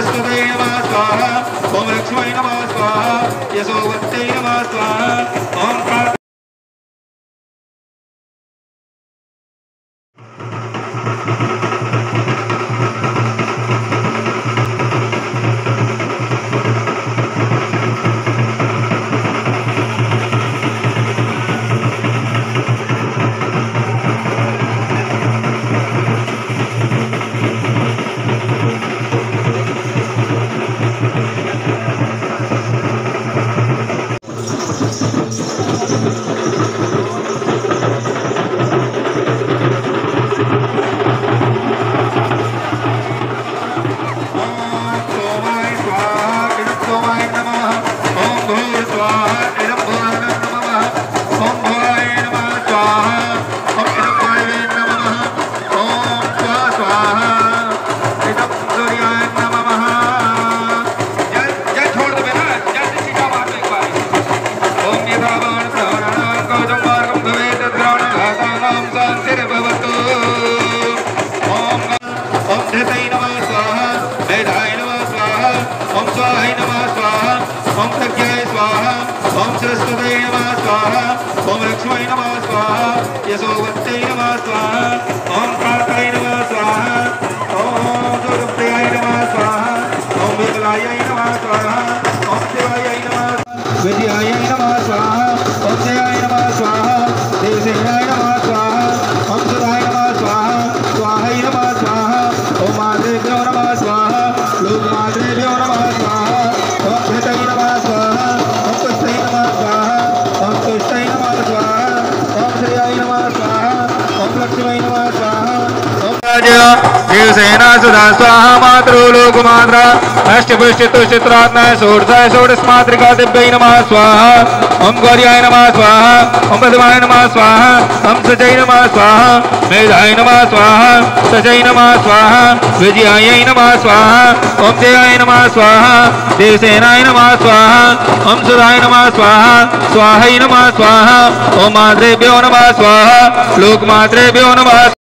सरस्वती नमः स्वाहा ओम लक्ष्मी नमः स्वाहा यशोवत्यै नमः स्वाहा ओम सरस्वती नमः स्वाहा ओम लक्ष्मी नमः स्वाहा यशोवत्यै नमः स्वाहा ओम कात्यै नमः स्वाहा ओम दुर्गायै नमः स्वाहा ओम विकलायै नमः स्वाहा ओम शिवायै नमः विजयायै नमः स्वाहा ओम जयाय नमः स्वाहा देवसेनाय नमः स्वाहा ओम सुधाय नमः स्वाहा स्वाहाय नमः स्वाहा ओम मातृभ्यो नमः स्वाहा लोकमातृभ्यो नमः स्वाहा ओम धृतै नमः स्वाहा ओम पुष्टै नमः स्वाहा ओम तुष्टै नमः स्वाहा ओम श्रियाय नमः स्वाहा ओम लक्ष्मी नमः स्वाहा ओम देवसेना सुधा स्वाहा मातृ लोकमात्रा अष्टपुष्टितुष्टित्रात्मय षोडशाय षोडशमातृका दिव्यै नमः स्वाहा ओम गौर्याय नमः स्वाहा ओम पद्माय नमः स्वाहा ओम सजय नमः स्वाहा मेधाय नमः स्वाहा सजय नमः स्वाहा विजयाय नमः स्वाहा ओम जयाय नमः स्वाहा देवसेनाय नमः स्वाहा ओम सुधाय नमः स्वाहा स्वाहाय नमः स्वाहा ओम मातृभ्यो नमः स्वाहा लोकमातृभ्यो नमः।